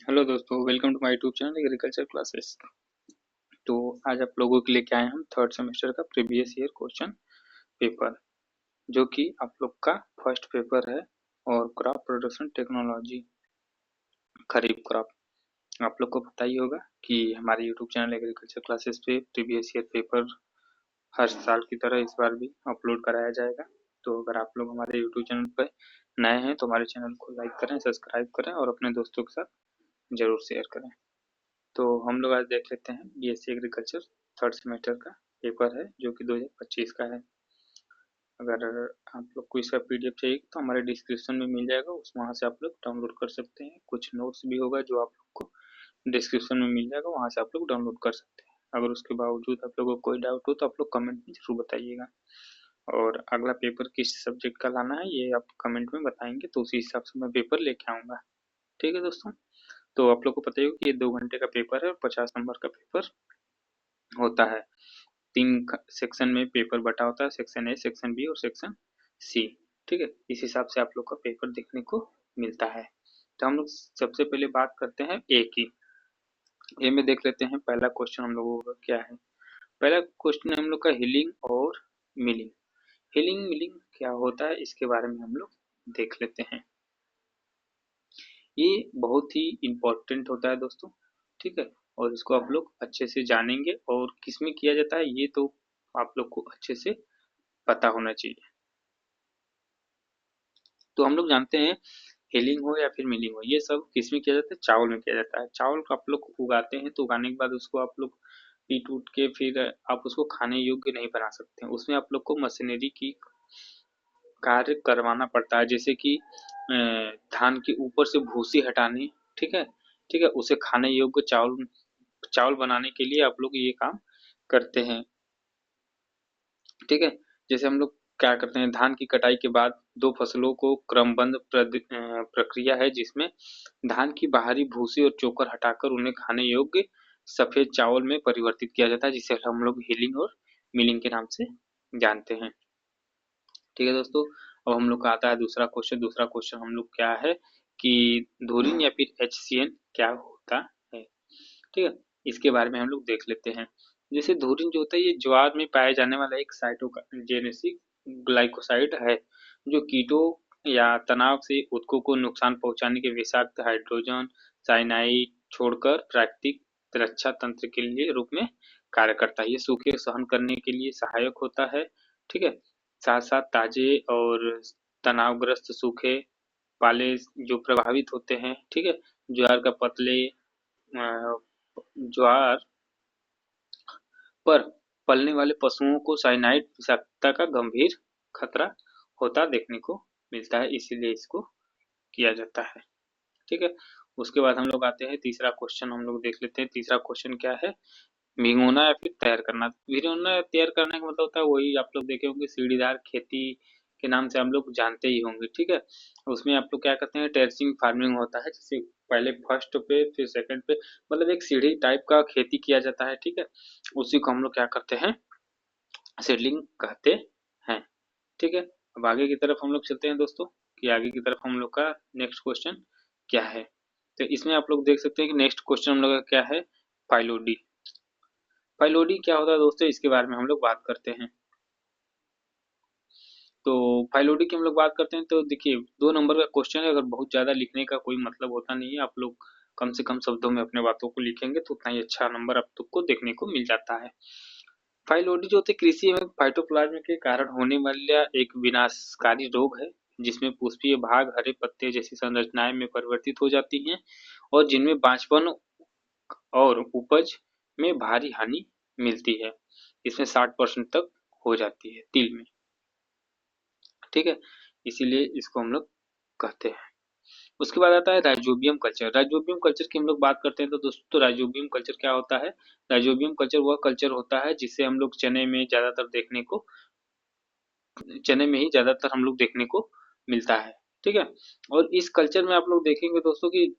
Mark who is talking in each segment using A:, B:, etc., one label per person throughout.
A: Hello दोस्तों, welcome to my YouTube channel agriculture classes. तो आज आप लोगों के लिए क्या है, हम थर्ड सेमेस्टर का प्रीवियस ईयर क्वेश्चन पेपर, जो कि आप लोग का फर्स्ट पेपर है, और crop production technology kharif crop. आप लोग को पता ही होगा कि हमारे यूट्यूब चैनल एग्रीकल्चर क्लासेस पे प्रीवियस ईयर पेपर हर साल की तरह इस बार भी अपलोड कराया जाएगा। तो अगर आप लोग हमारे यूट्यूब चैनल पर नए हैं तो हमारे चैनल को लाइक करें, सब्सक्राइब करें और अपने दोस्तों के साथ जरूर शेयर करें। तो हम लोग आज देख लेते हैं बीएससी एग्रीकल्चर थर्ड सेमेस्टर का पेपर है, जो कि 2025 का है। अगर आप लोग को इसका पीडीएफ चाहिए तो हमारे डिस्क्रिप्शन में मिल जाएगा, उस वहाँ से आप लोग डाउनलोड कर सकते हैं। कुछ नोट्स भी होगा जो आप लोग को डिस्क्रिप्शन में मिल जाएगा, वहाँ से आप लोग डाउनलोड कर सकते हैं। अगर उसके बावजूद आप लोगों को कोई डाउट हो तो आप लोग कमेंट में जरूर बताइएगा, और अगला पेपर किस सब्जेक्ट का लाना है ये आप कमेंट में बताएंगे तो उसी हिसाब से मैं पेपर लेके आऊँगा। ठीक है दोस्तों, तो आप लोग को पता ही हो कि ये 2 घंटे का पेपर है और 50 नंबर का पेपर होता है। 3 सेक्शन में पेपर बटा होता है, सेक्शन ए, सेक्शन बी और सेक्शन सी। ठीक है, इस हिसाब से आप लोग का पेपर देखने को मिलता है। तो हम लोग सबसे पहले बात करते हैं ए की। ए में देख लेते हैं पहला क्वेश्चन हम लोगों का क्या है। पहला क्वेश्चन है हम लोग का हीलिंग और मिलिंग। हीलिंग मिलिंग क्या होता है इसके बारे में हम लोग देख लेते हैं। ये बहुत ही इम्पोर्टेंट होता है दोस्तों। ठीक है, और इसको आप लोग अच्छे से जानेंगे, और किसमें किया जाता है ये तो आप लोग को अच्छे से पता होना चाहिए। तो हम लोग जानते हैं हीलिंग हो या फिर मिलिंग हो, ये सब किसमें किया जाता है, चावल में किया जाता है। चावल को आप लोग उगाते हैं तो उगाने के बाद उसको आप लोग पीट उट के फिर आप उसको खाने योग्य नहीं बना सकते हैं। उसमें आप लोग को मशीनरी की कार्य करवाना पड़ता है, जैसे कि धान के ऊपर से भूसी हटानी। ठीक है, ठीक है, उसे खाने योग्य चावल चावल बनाने के लिए आप लोग ये काम करते हैं। ठीक है, जैसे हम लोग क्या करते हैं, धान की कटाई के बाद 2 फसलों को क्रमबद्ध प्रक्रिया है, जिसमें धान की बाहरी भूसी और चोकर हटाकर उन्हें खाने योग्य सफेद चावल में परिवर्तित किया जाता है, जिसे हम लोग हीलिंग और मिलिंग के नाम से जानते हैं। ठीक है दोस्तों, अब हम लोग का आता है दूसरा क्वेश्चन। दूसरा क्वेश्चन हम लोग क्या है कि धुरिन या फिर HCN क्या होता है। ठीक है, इसके बारे में हम लोग देख लेते हैं। जैसे धुरिन जो होता है, ये ज्वार में पाया जाने वाला एक साइटोजेनेसिक ग्लाइकोसाइड है, जो कीटों या तनाव से ऊतकों को नुकसान पहुंचाने के विषाक्त हाइड्रोजन साइनाइड छोड़कर प्राकृतिक रक्षा तंत्र के लिए रूप में कार्य करता है। ये सूखे सहन करने के लिए सहायक होता है। ठीक है, साथ साथ ताजे और तनावग्रस्त सूखे पाले जो प्रभावित होते हैं। ठीक है, ज्वार का पतले ज्वार पर पलने वाले पशुओं को साइनाइड विषाक्तता का गंभीर खतरा होता देखने को मिलता है, इसीलिए इसको किया जाता है। ठीक है, उसके बाद हम लोग आते हैं तीसरा क्वेश्चन हम लोग देख लेते हैं। तीसरा क्वेश्चन क्या है, भिगोना या फिर तैयार करना। भिगोना या तैयार करने का मतलब होता है वही आप लोग देखे होंगे, सीढ़ीदार खेती के नाम से हम लोग जानते ही होंगे। ठीक है, उसमें आप लोग क्या करते हैं, टेरेसिंग फार्मिंग होता है, जैसे पहले फर्स्ट पे फिर सेकंड पे, मतलब एक सीढ़ी टाइप का खेती किया जाता है। ठीक है, उसी को हम लोग क्या करते हैं, सीडलिंग कहते हैं। ठीक है, अब आगे की तरफ हम लोग चलते हैं दोस्तों, कि आगे की तरफ हम लोग का नेक्स्ट क्वेश्चन क्या है। तो इसमें आप लोग देख सकते हैं कि नेक्स्ट क्वेश्चन हम लोग का क्या है, फाइलोडी। फाइलोडी क्या होता है दोस्तों, इसके बारे में हम लोग बात करते हैं। तो फाइलोडी की हम लोग बात करते हैं तो देखिए, 2 नंबर का क्वेश्चन है, अगर बहुत ज्यादा लिखने का कोई मतलब होता नहीं है, आप लोग कम से कम शब्दों में अपने बातों को लिखेंगे तो उतना ही अच्छा नंबर आप लोग को देखने को मिल जाता है। फाइलोडी जो होते हैं कृषि एवं फाइटोप्लाज्म के कारण होने वाला एक विनाशकारी रोग है, जिसमें पुष्पीय भाग हरे पत्ते जैसी संरचनाएं में परिवर्तित हो जाती हैं, और जिनमें बांझपन और उपज में भारी हानि मिलती है। इसमें 60% तक हो जाती है तिल में। ठीक है, इसीलिए इसको हम लोग कहते हैं। उसके बाद आता है राइजोबियम कल्चर। राइजोबियम कल्चर की हम लोग बात करते हैं तो दोस्तों, राइजोबियम कल्चर क्या होता है। राइजोबियम कल्चर वह कल्चर होता है जिसे हम लोग चने में ही ज्यादातर हम लोग देखने को मिलता है। ठीक है, और इस कल्चर में आप लोग देखेंगे दोस्तों कि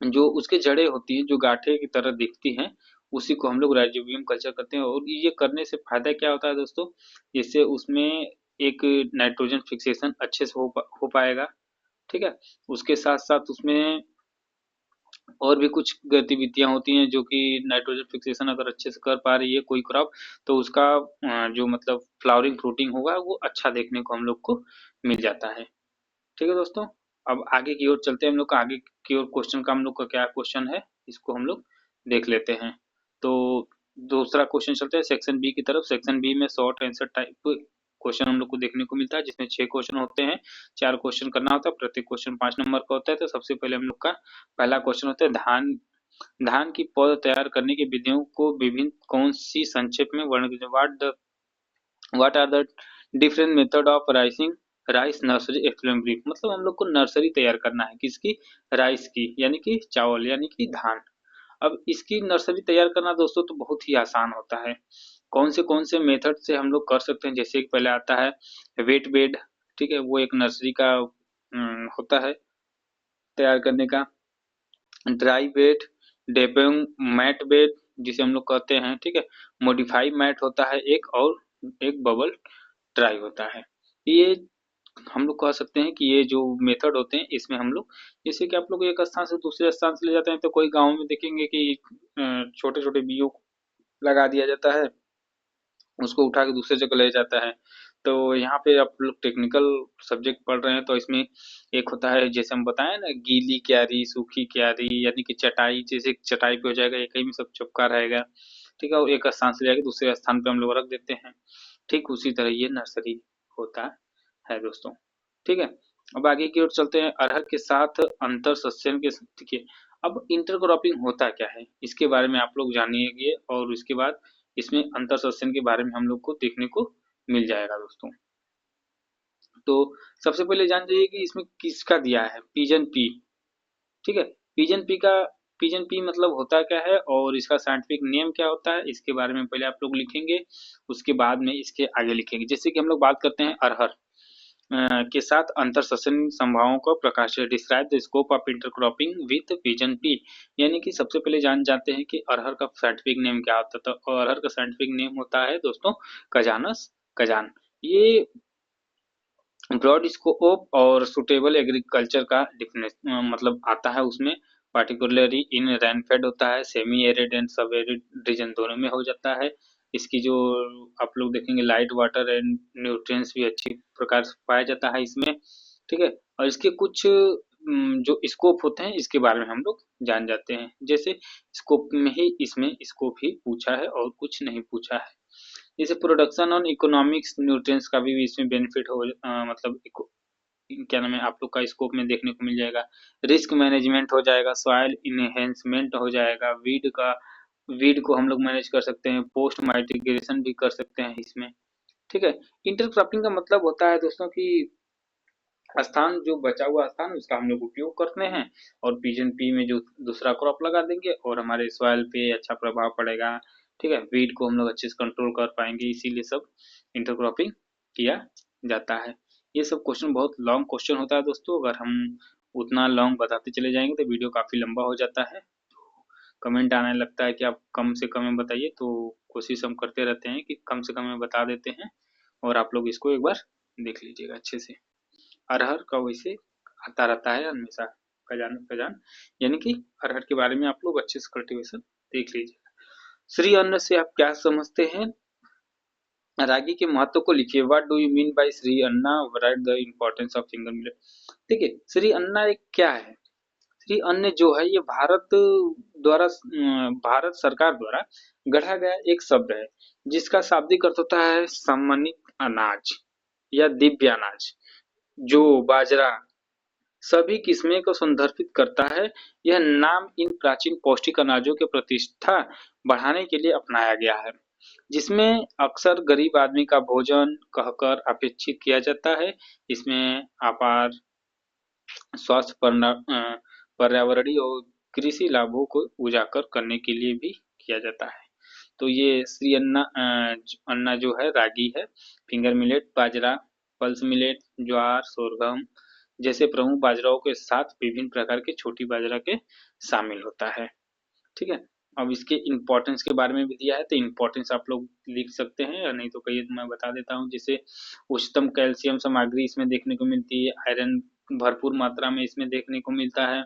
A: जो उसके जड़ें होती हैं जो गांठे की तरह दिखती हैं, उसी को हम लोग राइजोबियम कल्चर करते हैं। और ये करने से फायदा क्या होता है दोस्तों, इससे उसमें एक नाइट्रोजन फिक्सेशन अच्छे से हो पाएगा। ठीक है, उसके साथ साथ उसमें और भी कुछ गतिविधियां होती हैं जो कि नाइट्रोजन फिक्सेशन अगर अच्छे से कर पा रही है कोई क्रॉप, तो उसका जो मतलब फ्लावरिंग फ्रूटिंग होगा वो अच्छा देखने को हम लोग को मिल जाता है। ठीक है दोस्तों, अब आगे की ओर चलते हैं। हम लोग का आगे की ओर क्वेश्चन का हम लोग का क्या क्वेश्चन है, इसको हम लोग देख लेते हैं। तो दूसरा क्वेश्चन चलते हैं सेक्शन बी की तरफ। सेक्शन बी में शॉर्ट आंसर टाइप क्वेश्चन हम लोग को देखने को मिलता है, जिसमें 6 क्वेश्चन होते हैं, 4 क्वेश्चन करना होता है, प्रत्येक क्वेश्चन 5 नंबर का होता है। तो सबसे पहले हम लोग का पहला क्वेश्चन होता है, धान धान की पौध तैयार करने की विधियों को विभिन्न कौन सी संक्षेप में वर्णन, what are the different method of raising rice nursery explain brief. मतलब हम लोग को नर्सरी तैयार करना है किसकी, राइस की, यानी कि चावल यानी कि धान। अब इसकी नर्सरी तैयार करना दोस्तों तो बहुत ही आसान होता है। कौन से मेथड से हम लोग कर सकते हैं, जैसे एक पहले आता है वेट बेड। ठीक है, वो एक नर्सरी का होता है तैयार करने का। ड्राई बेड, डेपोइंग मैट बेड जिसे हम लोग कहते हैं। ठीक है, मॉडिफाई मैट होता है एक, और एक बबल ड्राई होता है। ये हम लोग कह सकते हैं कि ये जो मेथड होते हैं इसमें हम लोग, जैसे कि आप लोग एक स्थान से दूसरे स्थान से ले जाते हैं, तो कोई गांव में देखेंगे कि छोटे छोटे बीजों को लगा दिया जाता है, उसको उठा के दूसरे जगह ले जाता है। तो यहाँ पे आप लोग टेक्निकल सब्जेक्ट पढ़ रहे हैं, तो इसमें एक होता है जैसे हम बताएं ना, गीली क्यारी सूखी क्यारी, यानी कि चटाई, जैसे चटाई पे हो जाएगा एक ही में सब चिपका रहेगा। ठीक है, और एक स्थान से जाके दूसरे स्थान पे हम लोग रख देते हैं। ठीक उसी तरह ये नर्सरी होता है दोस्तों। ठीक है, अब आगे की ओर चलते हैं। अरहर के साथ अंतर सस्यन के, देखिए अब इंटरक्रॉपिंग होता क्या है इसके बारे में आप लोग जानिएगा, और उसके बाद इसमें अंतर सस्यन के बारे में हम लोग को देखने को मिल जाएगा दोस्तों। तो सबसे पहले जान जाइए कि इसमें किसका दिया है, पिजन पी। ठीक है, पिजन पी मतलब होता क्या है और इसका साइंटिफिक नेम क्या होता है, इसके बारे में पहले आप लोग लिखेंगे, उसके बाद में इसके आगे लिखेंगे। जैसे कि हम लोग बात करते हैं अरहर के साथ अंतर सस्यन संभावनाओं का प्रकाश, describe the scope of intercropping with pigeon pea. यानी कि सबसे पहले जानते हैं कि अरहर का साइंटिफिक नेम क्या होता है। तो अरहर का साइंटिफिक नेम होता है दोस्तों कजानस कजान। ये ब्रॉड स्कोप और सुटेबल एग्रीकल्चर का डिफिनेशन मतलब आता है उसमें। पार्टिकुलरली इन रेनफेड होता है, सेमी एरिड एंड सब एरिड रीजन दोनों में हो जाता है। इसकी जो आप लोग देखेंगे लाइट वाटर एंड न्यूट्रिएंट्स भी अच्छी प्रकार से पाया जाता है इसमें। ठीक है, और इसके कुछ जो स्कोप होते हैं इसके बारे में हम लोग जान जाते हैं। जैसे स्कोप में ही इसमें स्कोप ही पूछा है और कुछ नहीं पूछा है। जैसे प्रोडक्शन और इकोनॉमिक्स न्यूट्रिएंट्स का भी इसमें बेनिफिट हो मतलब क्या नाम है आप लोग का स्कोप में देखने को मिल जाएगा। रिस्क मैनेजमेंट हो जाएगा, सॉइल इनहेंसमेंट हो जाएगा, वीड को हम लोग मैनेज कर सकते हैं, पोस्ट माइटिगेशन भी कर सकते हैं इसमें। ठीक है, इंटरक्रॉपिंग का मतलब होता है दोस्तों कि स्थान जो बचा हुआ स्थान उसका हम लोग उपयोग करते हैं, और पीजन पी में जो दूसरा क्रॉप लगा देंगे और हमारे सॉइल पे अच्छा प्रभाव पड़ेगा। ठीक है, वीड को हम लोग अच्छे से कंट्रोल कर पाएंगे, इसीलिए सब इंटरक्रॉपिंग किया जाता है। ये सब क्वेश्चन बहुत लॉन्ग क्वेश्चन होता है दोस्तों, अगर हम उतना लॉन्ग बताते चले जाएंगे तो वीडियो काफी लंबा हो जाता है। कमेंट आने लगता है कि आप कम से कम में बताइए, तो कोशिश हम करते रहते हैं कि कम से कम में बता देते हैं, और आप लोग इसको एक बार देख लीजिएगा अच्छे से। अरहर का वैसे आता रहता है हमेशा, खजान खजान, यानी कि अरहर के बारे में आप लोग अच्छे से कल्टीवेशन देख लीजिए। श्री अन्न से आप क्या समझते हैं, रागी के महत्व को लिखिए। What do you mean by Shri Anna, right the importance of finger millet. देखिए श्री अन्ना एक क्या है, श्री अन्न जो है ये भारत सरकार द्वारा गढ़ा गया एक शब्द है, जिसका शाब्दिक अर्थ होता है सम्मानित अनाज या दिव्य अनाज। जो बाजरा सभी किस्में को संदर्भित करता है। यह नाम इन प्राचीन पौष्टिक अनाजों की प्रतिष्ठा बढ़ाने के लिए अपनाया गया है, जिसमें अक्सर गरीब आदमी का भोजन कहकर अपेक्षित किया जाता है। इसमें अपार स्वास्थ्य पर्यावरणीय और कृषि लाभों को उजागर करने के लिए भी किया जाता है। तो ये श्री अन्ना जो है रागी है, फिंगर मिलेट बाजरा, पल्स मिलेट ज्वार सोरगम जैसे प्रमुख बाजराओं के साथ विभिन्न प्रकार के छोटी बाजरा के शामिल होता है। ठीक है, अब इसके इम्पोर्टेंस के बारे में भी दिया है, तो इम्पोर्टेंस आप लोग लिख सकते हैं, या नहीं तो कहिए तो मैं बता देता हूँ। जैसे उच्चतम कैल्शियम सामग्री इसमें देखने को मिलती है, आयरन भरपूर मात्रा में इसमें देखने को मिलता है।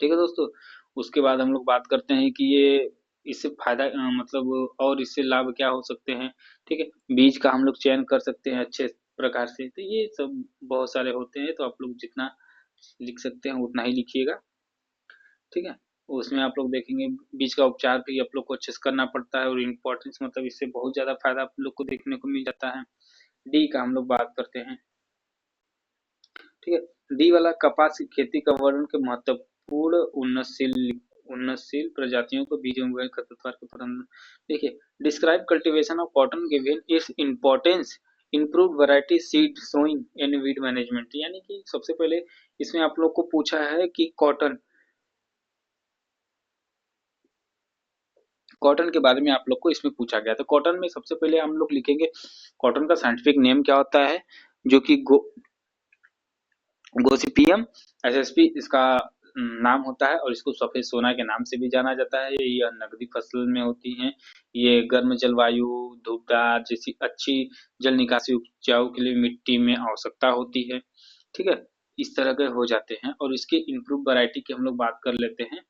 A: ठीक है दोस्तों। उसके बाद हम लोग बात करते हैं कि ये इससे फायदा मतलब और इससे लाभ क्या हो सकते हैं। ठीक है, बीज का हम लोग चयन कर सकते हैं अच्छे प्रकार से। तो ये सब बहुत सारे होते हैं, तो आप लोग जितना लिख सकते हैं उतना ही लिखिएगा। ठीक है, उसमें आप लोग देखेंगे बीज का उपचार भी आप लोग को अच्छे से करना पड़ता है, और इम्पोर्टेंस मतलब इससे बहुत ज्यादा फायदा आप लोग को देखने को मिल जाता है। डी का हम लोग बात करते हैं। ठीक है, डी वाला कपास की खेती का वर्णन के महत्वपूर्ण उन्नतशील प्रजातियों को बीज एवं खरपतवार के प्रबंधन। देखिए, describe cultivation of cotton given its importance, improve variety seed sowing and weed management. यानी कि सबसे पहले इसमें आप लोग को पूछा है कि कॉटन के बारे में आप लोग को इसमें पूछा गया। तो कॉटन में सबसे पहले हम लोग लिखेंगे कॉटन का साइंटिफिक नेम क्या होता है, जो कि गोसिपियम एसएसपी इसका नाम होता है, और इसको सफेद सोना के नाम से भी जाना जाता है। यह नकदी फसल में होती हैं। ये गर्म जलवायु, धूपदार जैसी अच्छी जल निकासी उपजाऊ के लिए मिट्टी में आवश्यकता होती है। ठीक है, इस तरह के हो जाते हैं। और इसके इम्प्रूव वैरायटी की हम लोग बात कर लेते हैं।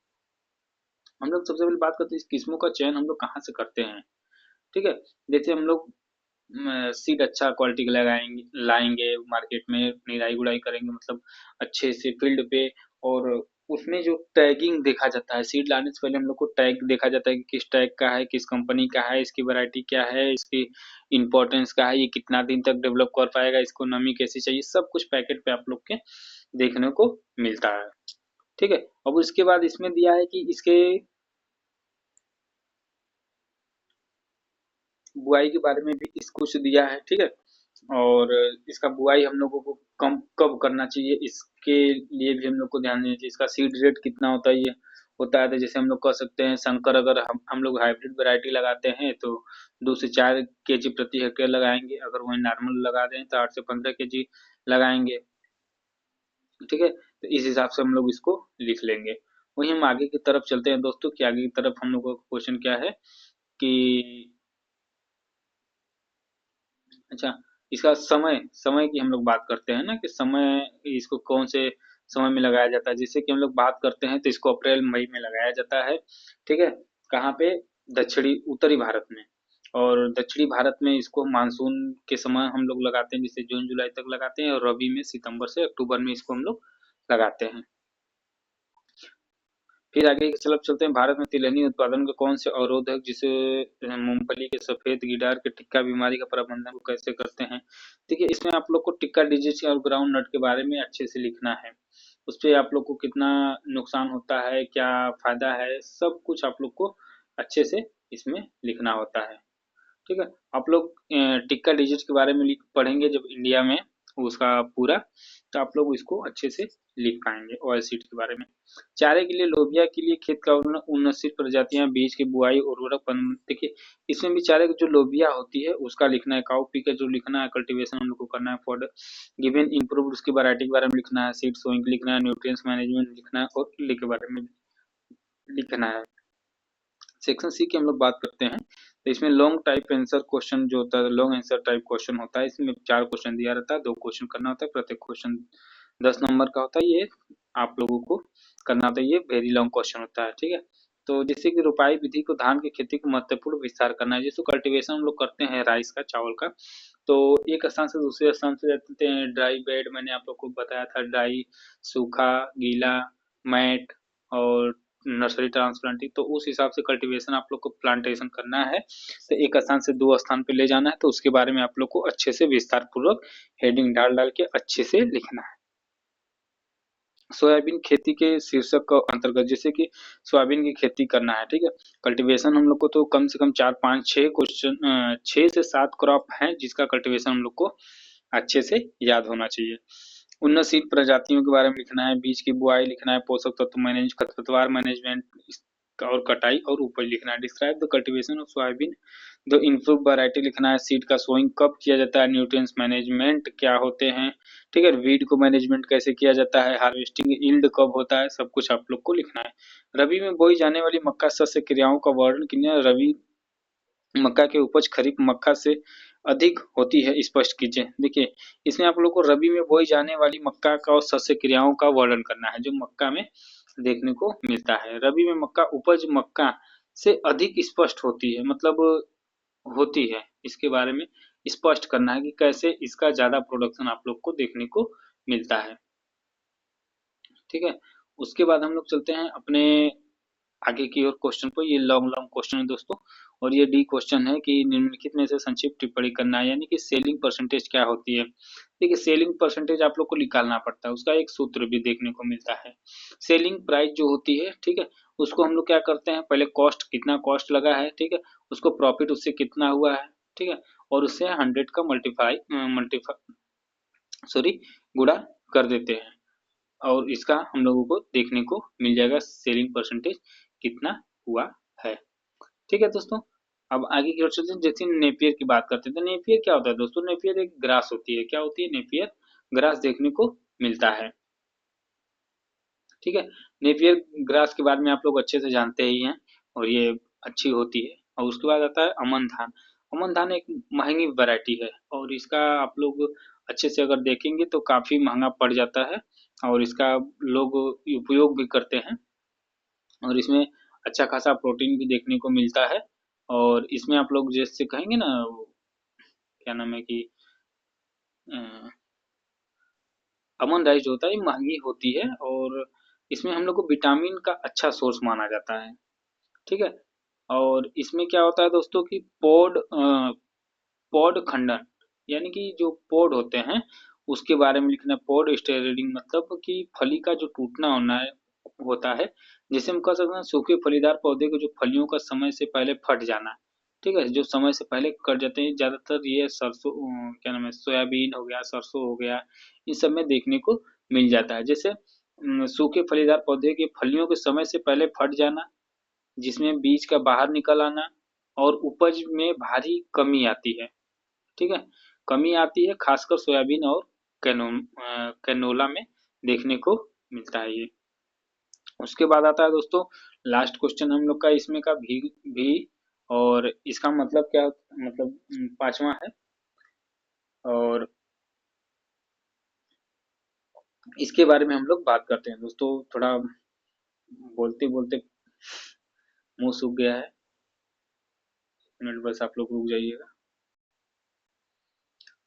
A: हम लोग सबसे पहले बात करते हैं इस किस्मों का चयन हम लोग कहाँ से करते हैं। ठीक है, जैसे हम लोग सीड अच्छा क्वालिटी का लगाएंगे, लाएंगे मार्केट में, निराई गुड़ाई करेंगे मतलब अच्छे से फील्ड पे। और उसमें जो टैगिंग देखा जाता है, सीड लाने से पहले हम लोग को टैग देखा जाता है कि किस टैग का है, किस कंपनी का है, इसकी वैरायटी क्या है, इसकी इंपॉर्टेंस क्या है, ये कितना दिन तक डेवलप कर पाएगा, इसको नमी कैसी चाहिए, सब कुछ पैकेट पे आप लोग के देखने को मिलता है। ठीक है, अब उसके बाद इसमें दिया है कि इसके बुआई के बारे में भी इस कुछ दिया है। ठीक है, और इसका बुआई हम लोगों को कम कब करना चाहिए, इसके लिए भी हम लोग को ध्यान देना चाहिए। इसका सीड रेट कितना होता है, ये होता है। तो जैसे हम लोग कह सकते हैं संकर, अगर हम लोग हाइब्रिड वैरायटी लगाते हैं तो 2 से 4 केजी प्रति हेक्टेयर लगाएंगे। अगर वही नॉर्मल लगा दें तो 8 से 15 केजी लगाएंगे। ठीक है, तो इस हिसाब से हम लोग इसको लिख लेंगे। वही हम आगे की तरफ चलते हैं दोस्तों, कि आगे की तरफ हम लोग का क्वेश्चन क्या है कि अच्छा, इसका समय समय की हम लोग बात करते हैं ना, कि समय इसको कौन से समय में लगाया जाता है। जैसे कि हम लोग बात करते हैं तो इसको अप्रैल मई में लगाया जाता है। ठीक है, कहाँ पे, दक्षिणी उत्तरी भारत में। और दक्षिणी भारत में इसको मानसून के समय हम लोग लगाते हैं, जैसे जून जुलाई तक लगाते हैं, और रबी में सितंबर से अक्टूबर में इसको हम लोग लगाते हैं। फिर आगे की तरफ चलते हैं। भारत में तिलहनी उत्पादन के कौन से अवरोध है, जिसे मूंगफली के सफेद गिडार के टिक्का बीमारी का प्रबंधन को कैसे करते हैं। देखिए, इसमें आप लोग को टिक्का डिजीज और ग्राउंड नट के बारे में अच्छे से लिखना है। उस पे आप लोग को कितना नुकसान होता है, क्या फायदा है, सब कुछ आप लोग को अच्छे से इसमें लिखना होता है। ठीक है, आप लोग टिक्का डिजीज के बारे में पढ़ेंगे जब इंडिया में उसका पूरा, तो आप लोग इसको अच्छे से लिख पाएंगे। ऑयल सीड के बारे में, चारे के लिए लोबिया के लिए खेत का उन्नत प्रजातियां, बीज की बुआई, उर्वरक। देखिए, इसमें भी चारे की जो लोबिया होती है उसका लिखना है, काउपी का जो लिखना है, कल्टीवेशन हम लोग को करना है, फॉर गिवन इम्प्रूव उसकी वैरायटी के बारे में लिखना है, सीड सोइंग लिखना है, न्यूट्रिएंट्स मैनेजमेंट लिखना है, और के बारे में लिखना है। सेक्शन सी की हम लोग बात करते हैं। तो इसमें लॉन्ग टाइप आंसर क्वेश्चन जो होता है, लॉन्ग आंसर टाइप क्वेश्चन होता है। इसमें 4 क्वेश्चन दिया रहता है, 2 क्वेश्चन करना होता है, प्रत्येक क्वेश्चन 10 नंबर का होता है। ये आप लोगों को करना होता है, ये वेरी लॉन्ग क्वेश्चन होता है। ठीक है, तो जैसे कि रोपाई विधि को, धान की खेती को महत्वपूर्ण विस्तार करना है। जैसे कल्टीवेशन हम लोग करते हैं राइस का, चावल का, तो एक स्थान से दूसरे स्थान से जाते हैं। ड्राई बेड मैंने आप लोग को बताया था, ड्राई, सूखा, गीला, मैट, और नर्सरी ट्रांसप्लांटिंग। तो उस हिसाब से कल्टीवेशन आप लोग को प्लांटेशन करना है, तो एक स्थान से 2 स्थान पे ले जाना है। तो उसके बारे में आप लोग को अच्छे से विस्तार पूर्वक हेडिंग डाल डाल के अच्छे से लिखना है। सोयाबीन खेती के शीर्षक का अंतर्गत, जैसे कि सोयाबीन की खेती करना है। ठीक है, कल्टीवेशन हम लोग को तो कम से कम 4 5 6 क्वेश्चन 6 से 7 क्रॉप है, जिसका कल्टीवेशन हम लोग को अच्छे से याद होना चाहिए। उन्नतशील प्रजातियों के बारे में लिखना है, बीज की बुआई लिखना है, पोषक तत्व मैनेज, खरपतवार मैनेजमेंट और कटाई और उपज लिखना है। Describe the cultivation of soybean, the improve variety लिखना है, सीड का सोइंग कब किया जाता है, न्यूट्रिएंट्स मैनेजमेंट क्या होते हैं। ठीक है, वीड को मैनेजमेंट कैसे किया जाता है, हार्वेस्टिंग यील्ड कब होता है, सब कुछ आप लोग को लिखना है। रबी में बोई जाने वाली मक्का शस्य क्रियाओं का वर्णन कीजिए। रबी मक्का की उपज खरीफ मक्का से अधिक होती है, स्पष्ट कीजिए। देखिए, इसमें आप लोग को रबी में बोई जाने वाली मक्का का और शस्य क्रियाओं का वर्णन करना है। जो मक्का में देखने को मिलता है। रबी में मक्का उपज मक्का से अधिक स्पष्ट होती है, मतलब होती है। इसके बारे में स्पष्ट करना है कि कैसे इसका ज्यादा प्रोडक्शन आप लोग को देखने को मिलता है। ठीक है, उसके बाद हम लोग चलते हैं अपने आगे की ओर क्वेश्चन को। ये लॉन्ग लॉन्ग क्वेश्चन है दोस्तों, और ये डी क्वेश्चन है कि निम्नलिखित में से संक्षिप्त टिप्पणी करना है, यानी कि सेलिंग परसेंटेज क्या होती है। देखिए, सेलिंग परसेंटेज आप लोग को निकालना पड़ता है, उसका एक सूत्र भी देखने को मिलता है। सेलिंग प्राइस जो होती है, ठीक है, उसको हम लोग क्या करते हैं, पहले कॉस्ट, कितना कॉस्ट लगा है, ठीक है, उसको प्रॉफिट उससे कितना हुआ है, ठीक है, और उससे 100 का मल्टीफाई सॉरी गुणा कर देते हैं, और इसका हम लोगों को देखने को मिल जाएगा सेलिंग परसेंटेज कितना हुआ है। ठीक है दोस्तों, अब आगे की ओर चलते हैं। जैसे नेपियर की बात करते हैं, तो नेपियर क्या होता है दोस्तों, नेपियर एक ग्रास होती है। क्या होती है, नेपियर ग्रास देखने को मिलता है। ठीक है, नेपियर ग्रास के बारे में आप लोग अच्छे से जानते ही हैं, और ये अच्छी होती है। और उसके बाद आता है अमन धान। अमन धान एक महंगी वैरायटी है, और इसका आप लोग अच्छे से अगर देखेंगे तो काफी महंगा पड़ जाता है, और इसका लोग उपयोग भी करते हैं, और इसमें अच्छा खासा प्रोटीन भी देखने को मिलता है। और इसमें आप लोग जैसे कहेंगे ना, क्या नाम है कि अ, अमन राइस जो होता है ये महंगी होती है, और इसमें हम लोग को विटामिन का अच्छा सोर्स माना जाता है। ठीक है, और इसमें क्या होता है दोस्तों कि पॉड खंडन, यानी कि जो पॉड होते हैं उसके बारे में लिखना है। पॉड स्टेरिंग मतलब कि फली का जो टूटना होना है होता है, जिसे हम कह सकते हैं सूखे फलीदार पौधे के जो फलियों का समय से पहले फट जाना। ठीक है, जो समय से पहले कट जाते हैं, ज्यादातर ये सरसों, क्या नाम है, सोयाबीन हो गया, सरसों हो गया, इन सब में देखने को मिल जाता है। जैसे सूखे फलीदार पौधे के फलियों के समय से पहले फट जाना, जिसमें बीज का बाहर निकल आना, और उपज में भारी कमी आती है। ठीक है, कमी आती है खासकर सोयाबीन और कैनोला में देखने को मिलता है ये। उसके बाद आता है दोस्तों लास्ट क्वेश्चन हम लोग का इसमें का भी, और इसका मतलब क्या, मतलब पांचवा है, और इसके बारे में हम लोग बात करते हैं दोस्तों। थोड़ा बोलते बोलते मुंह सूख गया है, एक मिनट बस आप लोग रुक जाइएगा।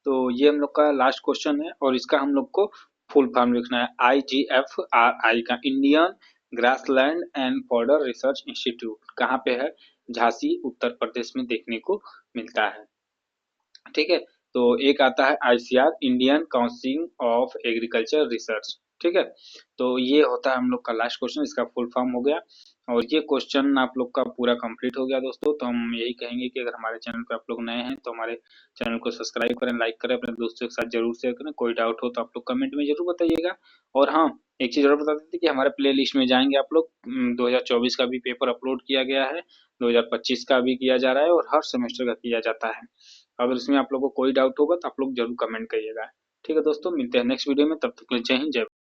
A: तो ये हम लोग का लास्ट क्वेश्चन है, और इसका हम लोग को फुल फॉर्म लिखना है। IGFRI का Indian grassland and fodder research institute कहाँ पे है, झांसी उत्तर प्रदेश में देखने को मिलता है। ठीक है, तो एक आता है ICR, Indian council of agriculture research. ठीक है, तो ये होता है हम लोग का लास्ट क्वेश्चन, इसका फुल फॉर्म हो गया, और ये क्वेश्चन आप लोग का पूरा कंप्लीट हो गया दोस्तों। तो हम यही कहेंगे कि अगर हमारे चैनल पे आप लोग नए हैं तो हमारे चैनल को सब्सक्राइब करें, लाइक करें, अपने दोस्तों के साथ जरूर शेयर करें। कोई डाउट हो तो आप लोग कमेंट में जरूर बताइएगा। और हाँ, एक चीज और बता देते कि हमारे प्ले लिस्ट में जाएंगे आप लोग, 2024 का भी पेपर अपलोड किया गया है, 2025 का भी किया जा रहा है, और हर सेमेस्टर का किया जाता है। अगर इसमें आप लोगों को कोई डाउट होगा तो आप लोग जरूर कमेंट करिएगा। ठीक है दोस्तों, मिलते हैं नेक्स्ट वीडियो में, तब तक के लिए जय हिंद, जय भारत।